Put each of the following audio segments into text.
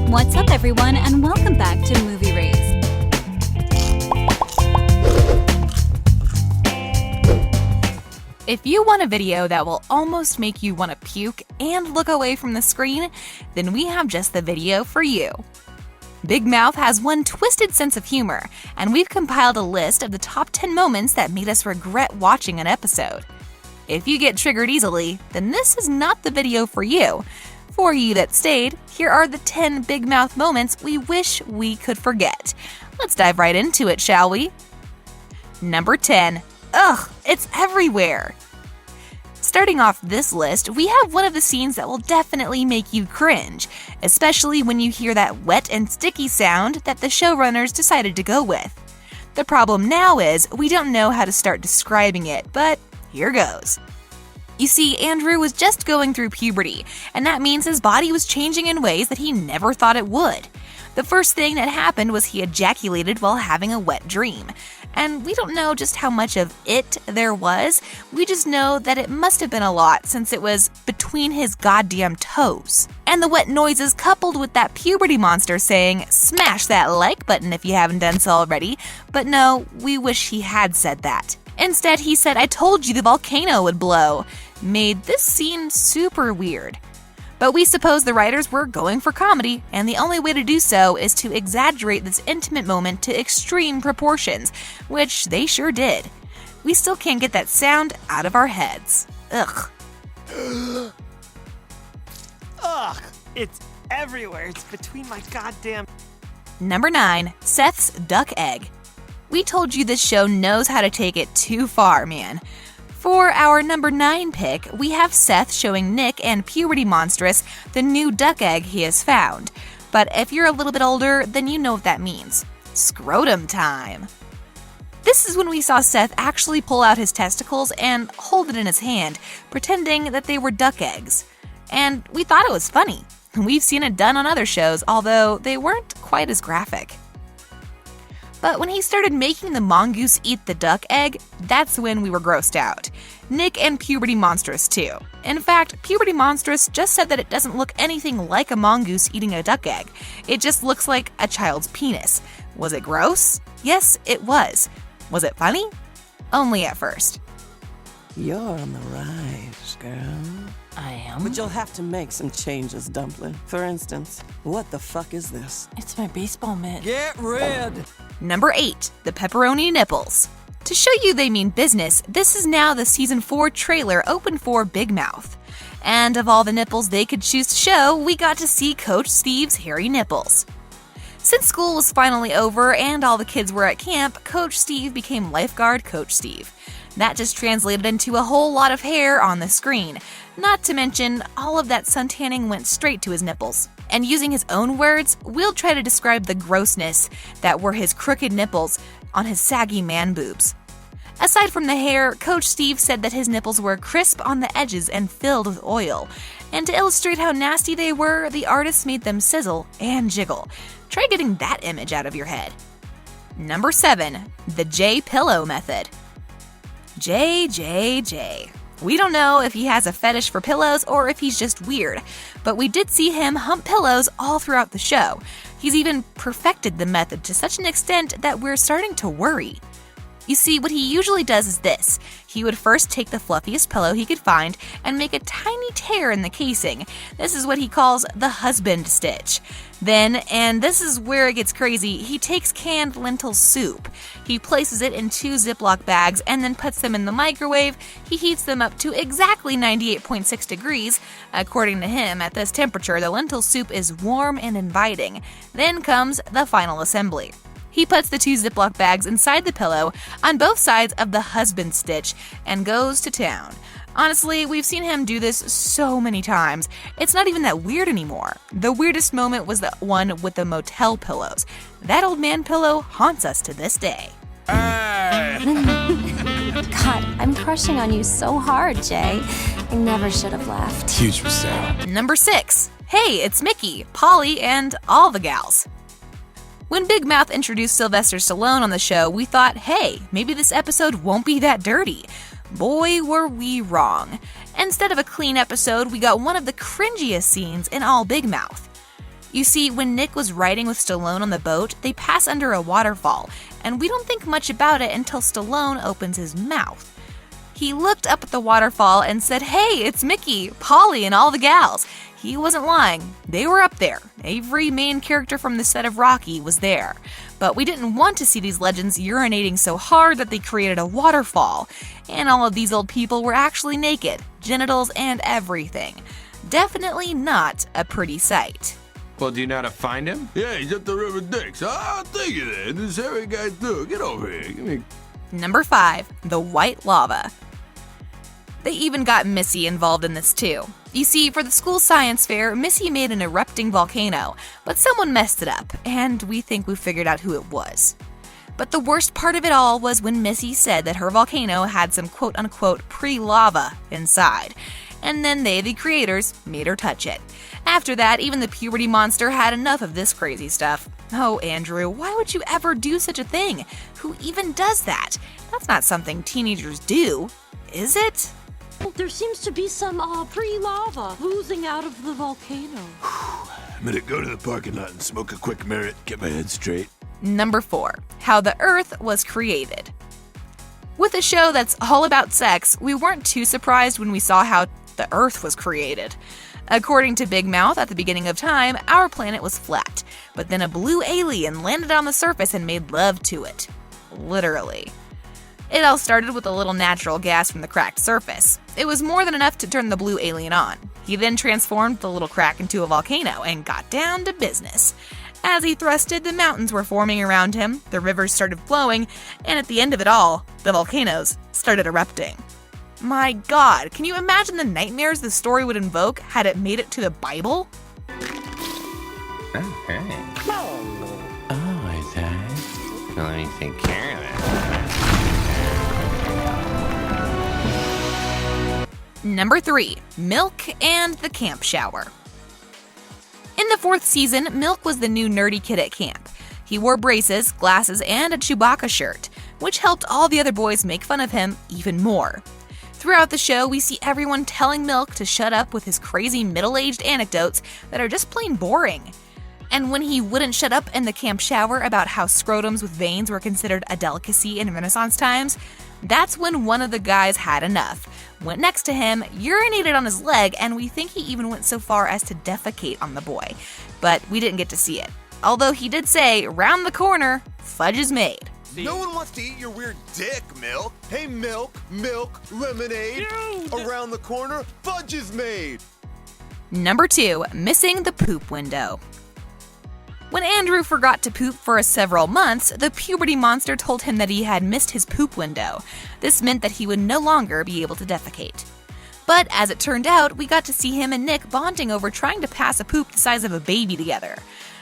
What's up, everyone, and welcome back to Movie Raised. If you want a video that will almost make you want to puke and look away from the screen, then we have just the video for you. Big Mouth has one twisted sense of humor, and we've compiled a list of the top 10 moments that made us regret watching an episode. If you get triggered easily, then this is not the video for you. For you that stayed, here are the 10 Big Mouth moments we wish we could forget. Let's dive right into it, shall we? Number 10. Ugh, it's everywhere! Starting off this list, we have one of the scenes that will definitely make you cringe, especially when you hear that wet and sticky sound that the showrunners decided to go with. The problem now is we don't know how to start describing it, but here goes. You see, Andrew was just going through puberty, and that means his body was changing in ways that he never thought it would. The first thing that happened was he ejaculated while having a wet dream. And we don't know just how much of it there was, we just know that it must have been a lot since it was between his goddamn toes. And the wet noises coupled with that puberty monster saying, "Smash that like button if you haven't done so already," but no, we wish he had said that. Instead, he said, "I told you the volcano would blow," made this scene super weird. But we suppose the writers were going for comedy, and the only way to do so is to exaggerate this intimate moment to extreme proportions, which they sure did. We still can't get that sound out of our heads. Ugh. Ugh, it's everywhere. It's between my goddamn... Number 9. Seth's duck egg. We told you this show knows how to take it too far, man. For our number 9 pick, we have Seth showing Nick and puberty monstress the new duck egg he has found. But if you're a little bit older, then you know what that means. Scrotum time. This is when we saw Seth actually pull out his testicles and hold it in his hand, pretending that they were duck eggs. And we thought it was funny. We've seen it done on other shows, although they weren't quite as graphic. But when he started making the mongoose eat the duck egg, that's when we were grossed out. Nick and puberty monstress too. In fact, puberty monstress just said that it doesn't look anything like a mongoose eating a duck egg. It just looks like a child's penis. Was it gross? Yes, it was. Was it funny? Only at first. You're on the rise, girl. I am? But you'll have to make some changes, Dumpling. For instance, what the fuck is this? It's my baseball mitt. Get rid! Number 8. The pepperoni nipples. To show you they mean business, this is now the Season 4 trailer open for Big Mouth. And of all the nipples they could choose to show, we got to see Coach Steve's hairy nipples. Since school was finally over and all the kids were at camp, Coach Steve became lifeguard Coach Steve. That just translated into a whole lot of hair on the screen. Not to mention, all of that suntanning went straight to his nipples. And using his own words, we'll try to describe the grossness that were his crooked nipples on his saggy man boobs. Aside from the hair, Coach Steve said that his nipples were crisp on the edges and filled with oil. And to illustrate how nasty they were, the artist made them sizzle and jiggle. Try getting that image out of your head. Number 7. The J Pillow Method. J. We don't know if he has a fetish for pillows or if he's just weird, but we did see him hump pillows all throughout the show. He's even perfected the method to such an extent that we're starting to worry. You see, what he usually does is this. He would first take the fluffiest pillow he could find and make a tiny tear in the casing. This is what he calls the husband stitch. Then, and this is where it gets crazy, he takes canned lentil soup. He places it in 2 Ziploc bags and then puts them in the microwave. He heats them up to exactly 98.6 degrees. According to him, at this temperature, the lentil soup is warm and inviting. Then comes the final assembly. He puts the 2 Ziploc bags inside the pillow on both sides of the husband stitch and goes to town. Honestly, we've seen him do this so many times, it's not even that weird anymore. The weirdest moment was the one with the motel pillows. That old man pillow haunts us to this day. God, I'm crushing on you so hard, Jay. I never should have left. Huge mistake. Number 6. Hey, it's Mickey, Polly, and all the gals. When Big Mouth introduced Sylvester Stallone on the show, we thought, hey, maybe this episode won't be that dirty. Boy, were we wrong. Instead of a clean episode, we got one of the cringiest scenes in all Big Mouth. You see, when Nick was riding with Stallone on the boat, they pass under a waterfall, and we don't think much about it until Stallone opens his mouth. He looked up at the waterfall and said, "Hey, it's Mickey, Polly, and all the gals." He wasn't lying. They were up there. Every main character from the set of Rocky was there. But we didn't want to see these legends urinating so hard that they created a waterfall. And all of these old people were actually naked, genitals and everything. Definitely not a pretty sight. Well, do you know how to find him? Yeah, he's up the river Dix. I'll take you there. This hairy guy too. Get over here. Give me. Number 5, the white lava. They even got Missy involved in this too. You see, for the school science fair, Missy made an erupting volcano, but someone messed it up, and we think we figured out who it was. But the worst part of it all was when Missy said that her volcano had some quote-unquote pre-lava inside, and then they, the creators, made her touch it. After that, even the puberty monster had enough of this crazy stuff. Oh, Andrew, why would you ever do such a thing? Who even does that? That's not something teenagers do, is it? Well, there seems to be some pre-lava oozing out of the volcano. I'm gonna go to the parking lot and smoke a quick merit, get my head straight. Number 4, how the Earth was created. With a show that's all about sex, we weren't too surprised when we saw how the Earth was created. According to Big Mouth, at the beginning of time, our planet was flat, but then a blue alien landed on the surface and made love to it. Literally. It all started with a little natural gas from the cracked surface. It was more than enough to turn the blue alien on. He then transformed the little crack into a volcano and got down to business. As he thrusted, the mountains were forming around him, the rivers started flowing, and at the end of it all, the volcanoes started erupting. My God, can you imagine the nightmares the story would invoke had it made it to the Bible? Oh, hey. Oh, is that? Let me take care of that. Number 3, Milk and the Camp Shower. In the 4th season, Milk was the new nerdy kid at camp. He wore braces, glasses, and a Chewbacca shirt, which helped all the other boys make fun of him even more. Throughout the show, we see everyone telling Milk to shut up with his crazy middle-aged anecdotes that are just plain boring. And when he wouldn't shut up in the camp shower about how scrotums with veins were considered a delicacy in Renaissance times, that's when one of the guys had enough, went next to him, urinated on his leg, and we think he even went so far as to defecate on the boy. But we didn't get to see it. Although he did say, "Round the corner, fudge is made." No one wants to eat your weird dick, Milk. Hey, Milk, lemonade. Around the corner, fudge is made. Number 2, missing the poop window. When Andrew forgot to poop for several months, the puberty monster told him that he had missed his poop window. This meant that he would no longer be able to defecate. But as it turned out, we got to see him and Nick bonding over trying to pass a poop the size of a baby together.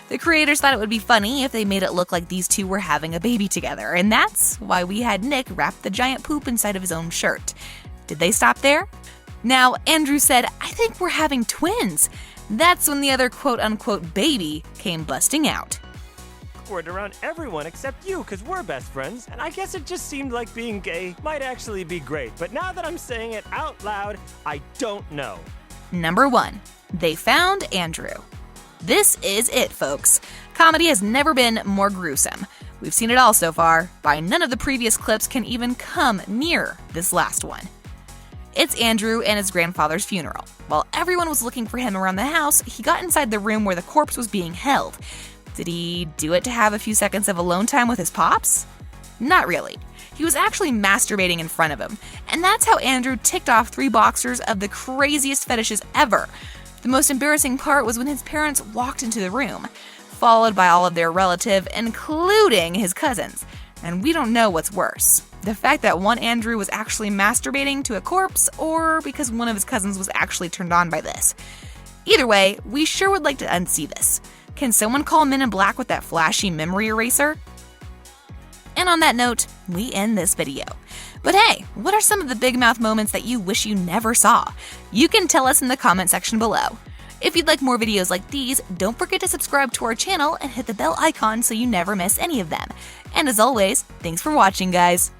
The creators thought it would be funny if they made it look like these two were having a baby together, and that's why we had Nick wrap the giant poop inside of his own shirt. Did they stop there? Now, Andrew said, "I think we're having twins." That's when the other quote-unquote baby came busting out. Awkward around everyone except you, because we're best friends, and I guess it just seemed like being gay might actually be great, but now that I'm saying it out loud, I don't know. Number 1, they found Andrew. This is it, folks. Comedy has never been more gruesome. We've seen it all so far. By none of the previous clips can even come near this last one. It's Andrew and his grandfather's funeral. While everyone was looking for him around the house, he got inside the room where the corpse was being held. Did he do it to have a few seconds of alone time with his pops? Not really. He was actually masturbating in front of him, and that's how Andrew ticked off 3 boxers of the craziest fetishes ever. The most embarrassing part was when his parents walked into the room, followed by all of their relatives, including his cousins. And we don't know what's worse. The fact that one Andrew was actually masturbating to a corpse, or because one of his cousins was actually turned on by this. Either way, we sure would like to unsee this. Can someone call Men in Black with that flashy memory eraser? And on that note, we end this video. But hey, what are some of the big mouth moments that you wish you never saw? You can tell us in the comment section below. If you'd like more videos like these, don't forget to subscribe to our channel and hit the bell icon so you never miss any of them. And as always, thanks for watching, guys.